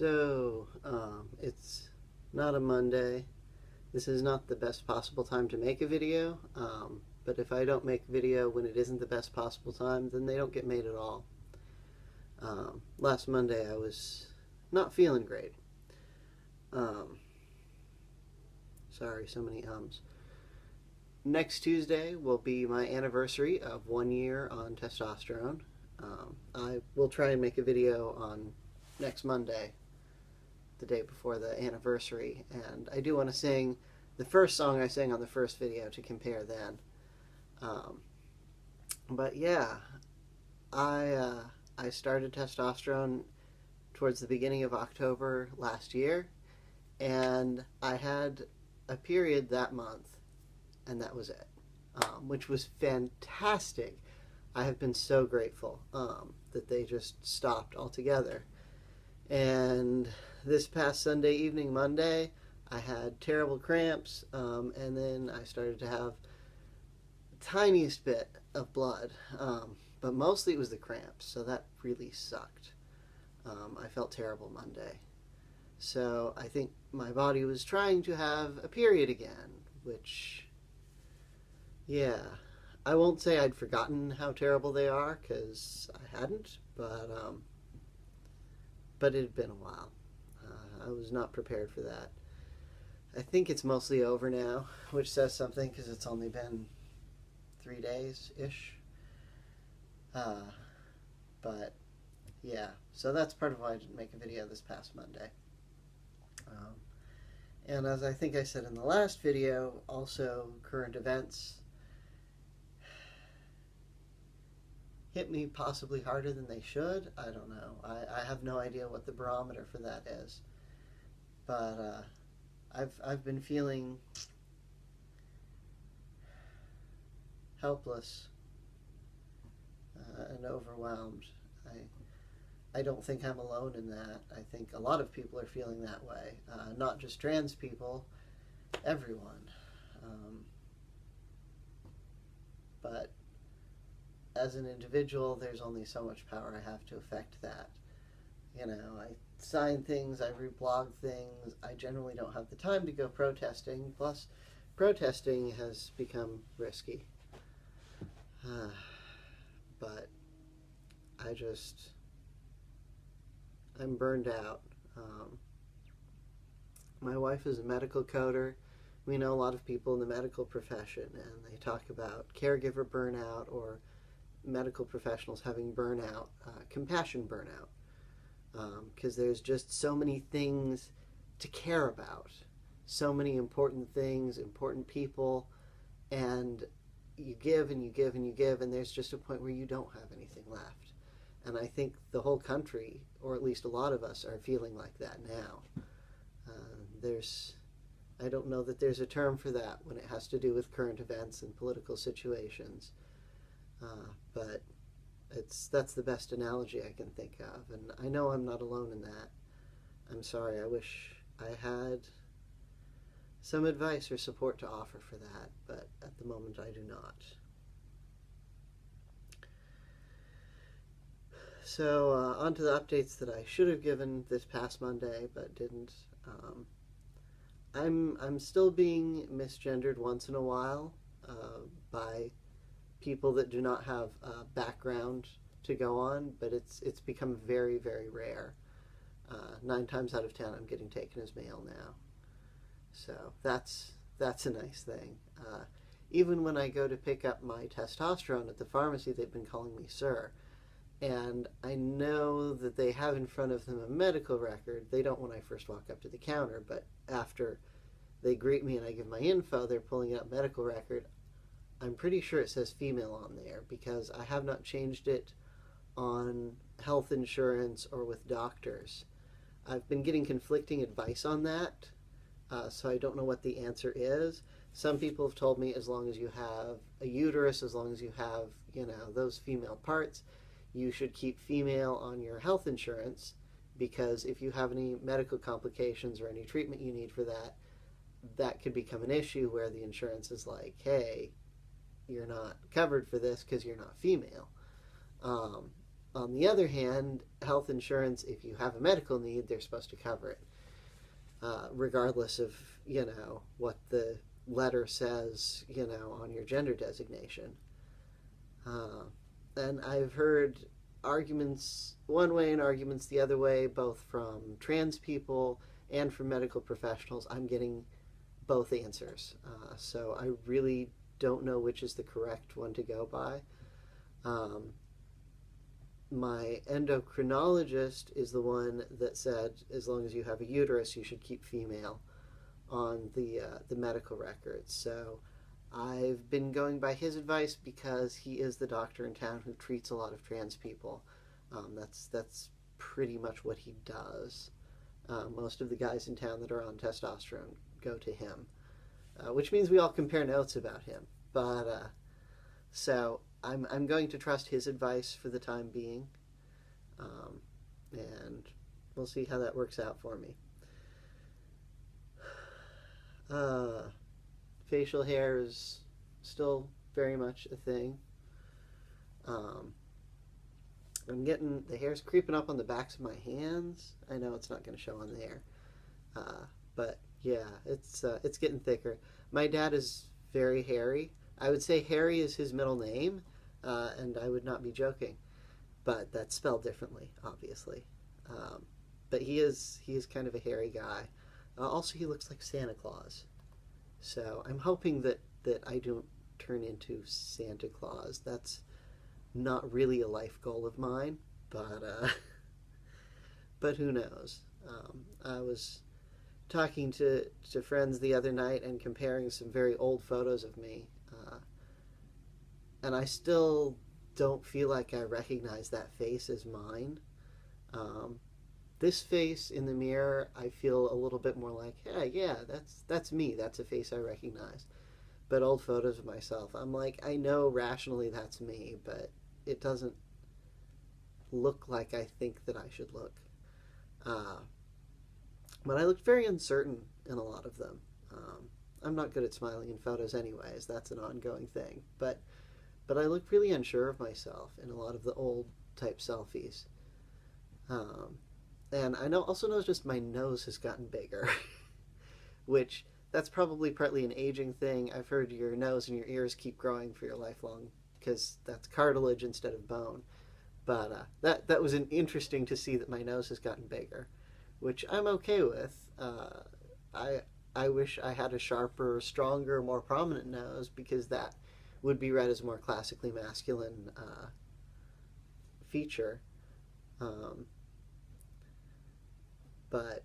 It's not a Monday. This is not the best possible time to make a video, but if I don't make a video when it isn't the best possible time, then they don't get made at all. Last Monday I was not feeling great. Sorry, so many ums. Next Tuesday will be my anniversary of 1 year on testosterone. I will try and make a video on next Monday, the day before the anniversary, and I do want to sing the first song I sang on the first video to compare then. But yeah, I started testosterone towards the beginning of October last year, and I had a period that month, and that was it, which was fantastic. I have been so grateful that they just stopped altogether. And this past Sunday evening, Monday, I had terrible cramps, and then I started to have the tiniest bit of blood, but mostly it was the cramps, so that really sucked. I felt terrible Monday. So I think my body was trying to have a period again, which, yeah, I won't say I'd forgotten how terrible they are, because I hadn't, but it had been a while. I was not prepared for that. I think it's mostly over now, which says something, because it's only been 3 days-ish. But, yeah, so that's part of why I didn't make a video this past Monday. And as I think I said in the last video, also current events hit me possibly harder than they should. I don't know. I have no idea what the barometer for that is. But I've been feeling helpless and overwhelmed. I don't think I'm alone in that. I think a lot of people are feeling that way. Not just trans people, everyone. But as an individual, there's only so much power I have to affect that. You know, I sign things, I reblog things. I generally don't have the time to go protesting. Plus, protesting has become risky. But I'm burned out. My wife is a medical coder. We know a lot of people in the medical profession, and they talk about caregiver burnout or medical professionals having burnout, compassion burnout, because there's just so many things to care about, so many important things, important people, and you give and you give and you give, and there's just a point where you don't have anything left. And I think the whole country, or at least a lot of us, are feeling like that now. I don't know that there's a term for that when it has to do with current events and political situations. But that's the best analogy I can think of, and I know I'm not alone in that. I'm sorry, I wish I had some advice or support to offer for that, but at the moment I do not. So on to the updates that I should have given this past Monday but didn't. I'm still being misgendered once in a while by people that do not have a background to go on, but it's become very, very rare. 9 times out of 10 I'm getting taken as male now. So that's a nice thing. Even when I go to pick up my testosterone at the pharmacy, they've been calling me sir. And I know that they have in front of them a medical record. They don't when I first walk up to the counter, but after they greet me and I give my info, they're pulling out medical record. I'm pretty sure it says female on there because I have not changed it on health insurance or with doctors. I've been getting conflicting advice on that, so I don't know what the answer is. Some people have told me as long as you have a uterus, as long as you have, those female parts, you should keep female on your health insurance, because if you have any medical complications or any treatment you need for that, that could become an issue where the insurance is like, hey, you're not covered for this because you're not female. On the other hand, health insurance, if you have a medical need, they're supposed to cover it, regardless of, what the letter says, on your gender designation. Uh, and I've heard arguments one way and arguments the other way, both from trans people and from medical professionals. I'm getting both answers. So I really don't know which is the correct one to go by. My endocrinologist is the one that said as long as you have a uterus, you should keep female on the medical records. So I've been going by his advice because he is the doctor in town who treats a lot of trans people. That's pretty much what he does. Most of the guys in town that are on testosterone go to him, which means we all compare notes about him. But so I'm going to trust his advice for the time being, and we'll see how that works out for me. Facial hair is still very much a thing. I'm getting the hair's creeping up on the backs of my hands. I know it's not going to show on there, but yeah, it's getting thicker. My dad is very hairy. I would say Harry is his middle name, and I would not be joking, but that's spelled differently, obviously. But he is kind of a hairy guy. Also, he looks like Santa Claus. So I'm hoping that I don't turn into Santa Claus. That's not really a life goal of mine, but who knows? I was talking to friends the other night and comparing some very old photos of me, and I still don't feel like I recognize that face as mine. This face in the mirror, I feel a little bit more like, hey, yeah, that's me. That's a face I recognize. But old photos of myself, I'm like, I know rationally that's me, but it doesn't look like I think that I should look. But I looked very uncertain in a lot of them. I'm not good at smiling in photos anyways. That's an ongoing thing. But I looked really unsure of myself in a lot of the old type selfies. And I also noticed my nose has gotten bigger, which that's probably partly an aging thing. I've heard your nose and your ears keep growing for your lifelong because that's cartilage instead of bone. But that was interesting to see that my nose has gotten bigger, which I'm okay with. I wish I had a sharper, stronger, more prominent nose because that would be read as a more classically masculine feature. But,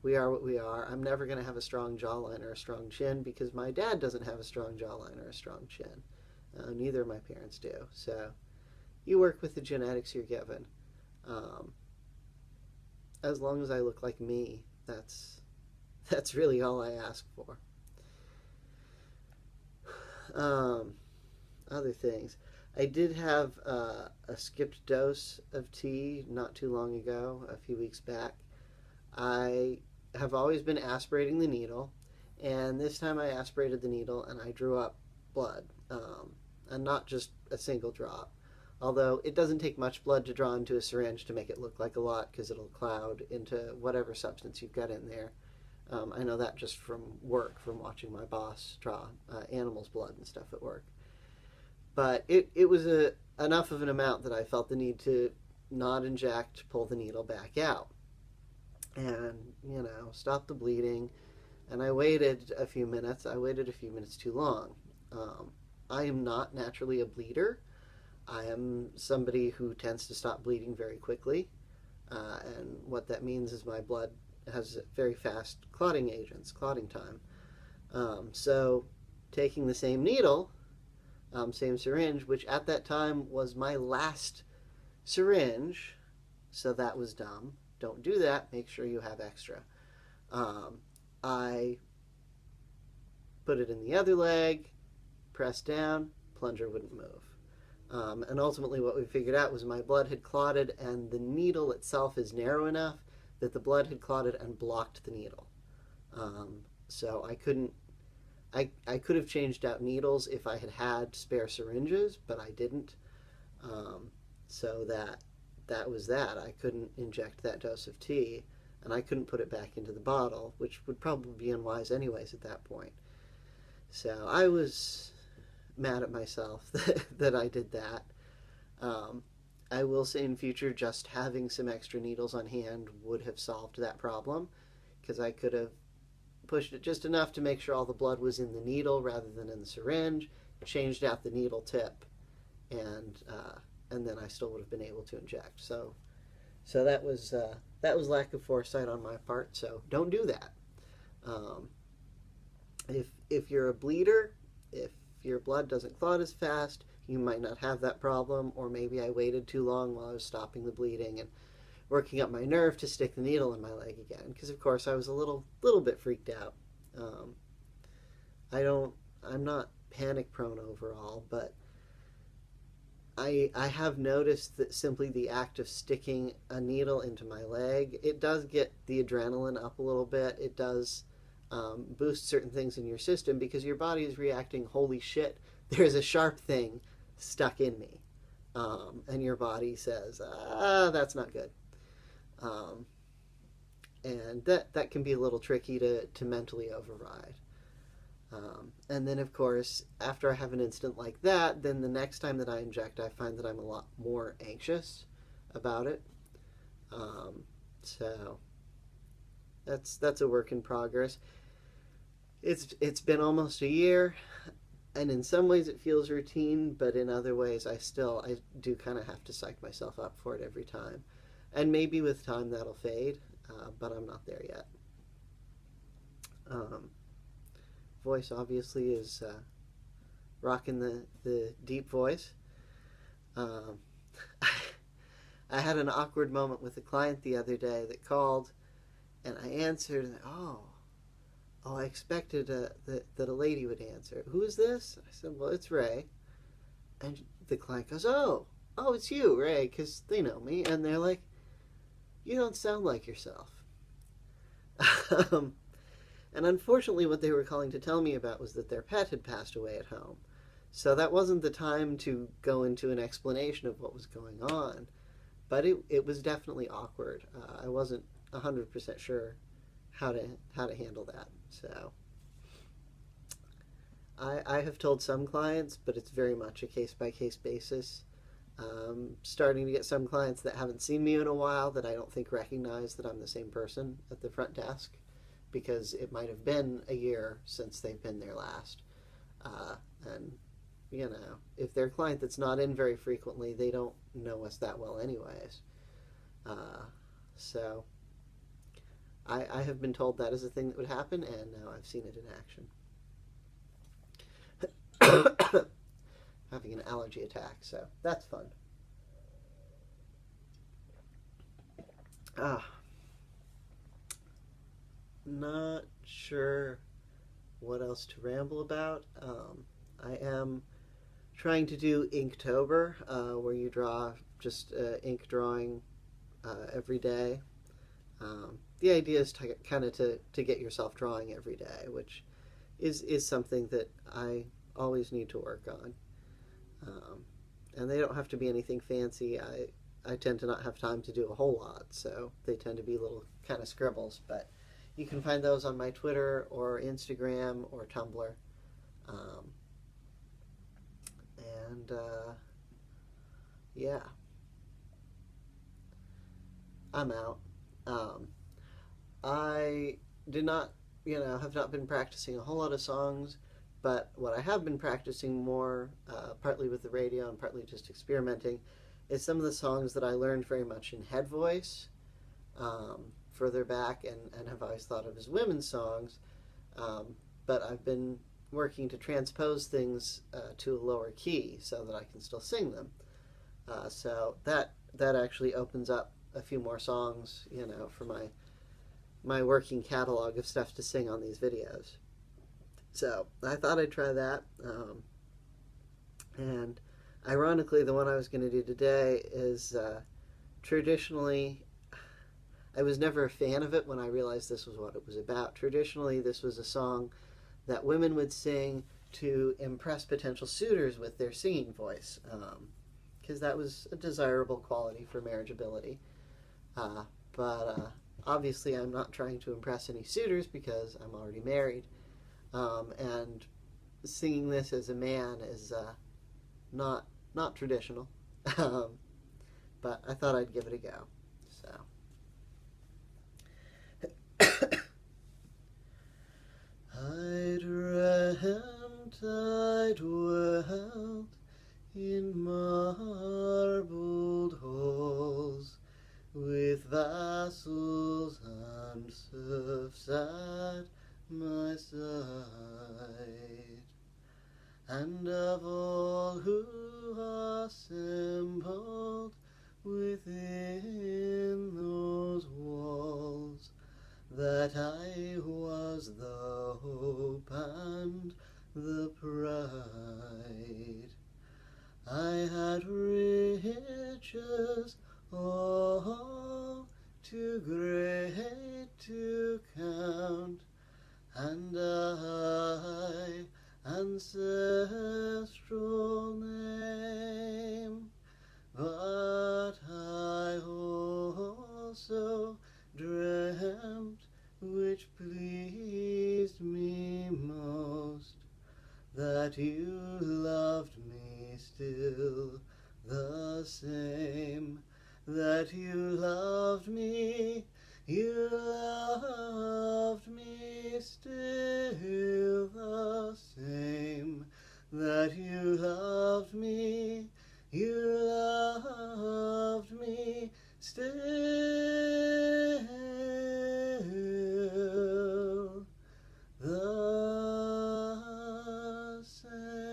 we are what we are. I'm never going to have a strong jawline or a strong chin because my dad doesn't have a strong jawline or a strong chin. Neither of my parents do. So you work with the genetics you're given. As long as I look like me, that's really all I ask for. Other things. I did have a skipped dose of tea not too long ago, a few weeks back. I have always been aspirating the needle, and this time I aspirated the needle and I drew up blood, and not just a single drop. Although it doesn't take much blood to draw into a syringe to make it look like a lot because it'll cloud into whatever substance you've got in there. I know that just from work, from watching my boss draw animals' blood and stuff at work. But it was enough of an amount that I felt the need to not inject, pull the needle back out, and stop the bleeding. And I waited a few minutes. I waited a few minutes too long. I am not naturally a bleeder. I am somebody who tends to stop bleeding very quickly, and what that means is my blood has very fast clotting agents, clotting time. So taking the same needle, same syringe, which at that time was my last syringe, so that was dumb. Don't do that. Make sure you have extra. I put it in the other leg, pressed down, plunger wouldn't move. And ultimately what we figured out was my blood had clotted and the needle itself is narrow enough that the blood had clotted and blocked the needle. So I couldn't, I could have changed out needles if I had had spare syringes, but I didn't. So that was that. I couldn't inject that dose of tea, and I couldn't put it back into the bottle, which would probably be unwise anyways at that point. So I was mad at myself that I did that. Um, I will say in future, just having some extra needles on hand would have solved that problem, because I could have pushed it just enough to make sure all the blood was in the needle rather than in the syringe, changed out the needle tip, and then I still would have been able to inject. So that was lack of foresight on my part. So don't do that. Um, if you're a bleeder, if your blood doesn't clot as fast, you might not have that problem. Or maybe I waited too long while I was stopping the bleeding and working up my nerve to stick the needle in my leg again. Because of course I was a little bit freaked out. Um, I'm not panic prone overall, but I have noticed that simply the act of sticking a needle into my leg, it does get the adrenaline up a little bit. It does boost certain things in your system because your body is reacting, holy shit, there's a sharp thing stuck in me. And your body says, that's not good. Um, and that can be a little tricky to mentally override. And then, of course, after I have an incident like that, then the next time that I inject, I find that I'm a lot more anxious about it. So that's a work in progress. It's been almost a year, and in some ways it feels routine, but in other ways I do kind of have to psych myself up for it every time. And maybe with time that'll fade, but I'm not there yet. Voice obviously is rocking the deep voice. Um, I had an awkward moment with a client the other day that called, and I answered, and I expected that a lady would answer. Who is this? I said, well, it's Ray. And the client goes, oh, it's you, Ray, because they know me. And they're like, you don't sound like yourself. And unfortunately, what they were calling to tell me about was that their pet had passed away at home. So that wasn't the time to go into an explanation of what was going on. But it was definitely awkward. I wasn't 100% sure how to handle that. So I have told some clients, but it's very much a case-by-case basis. Starting to get some clients that haven't seen me in a while that I don't think recognize that I'm the same person at the front desk, because it might have been a year since they've been there last. And, if they're a client that's not in very frequently, they don't know us that well anyways. So I have been told that is a thing that would happen, and now I've seen it in action. Having an allergy attack, so that's fun. Not sure what else to ramble about. I am trying to do Inktober, where you draw just ink drawing every day. The idea is to kind of to get yourself drawing every day, which is something that I always need to work on. And they don't have to be anything fancy. I tend to not have time to do a whole lot, so they tend to be little kind of scribbles, but you can find those on my Twitter or Instagram or Tumblr. Yeah, I'm out. I did not, have not been practicing a whole lot of songs, but what I have been practicing more, partly with the radio and partly just experimenting, is some of the songs that I learned very much in head voice. Further back, and have always thought of as women's songs, but I've been working to transpose things to a lower key so that I can still sing them. So that actually opens up a few more songs, for my working catalog of stuff to sing on these videos. So I thought I'd try that. And ironically, the one I was going to do today is traditionally, I was never a fan of it when I realized this was what it was about. Traditionally, this was a song that women would sing to impress potential suitors with their singing voice. because that was a desirable quality for marriageability. But obviously, I'm not trying to impress any suitors because I'm already married. And singing this as a man is not traditional. But I thought I'd give it a go. So. I dreamt I dwelt in marbled halls, with vassals and serfs at my side, and of all who assembled within those walls, that I was the hope and the pride. I had riches all too great to count, and I ancestral name, but I also dreamt, which pleased me most, that you loved me still the same, that you loved me still the same, that you loved me still the same.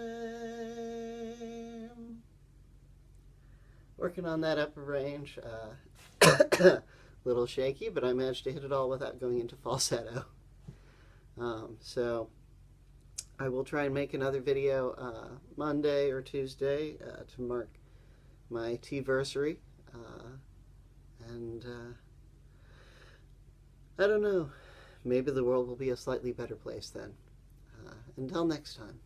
Working on that upper range, little shaky, but I managed to hit it all without going into falsetto. So I will try and make another video Monday or Tuesday to mark my T-versary. And I don't know, maybe the world will be a slightly better place then. Until next time.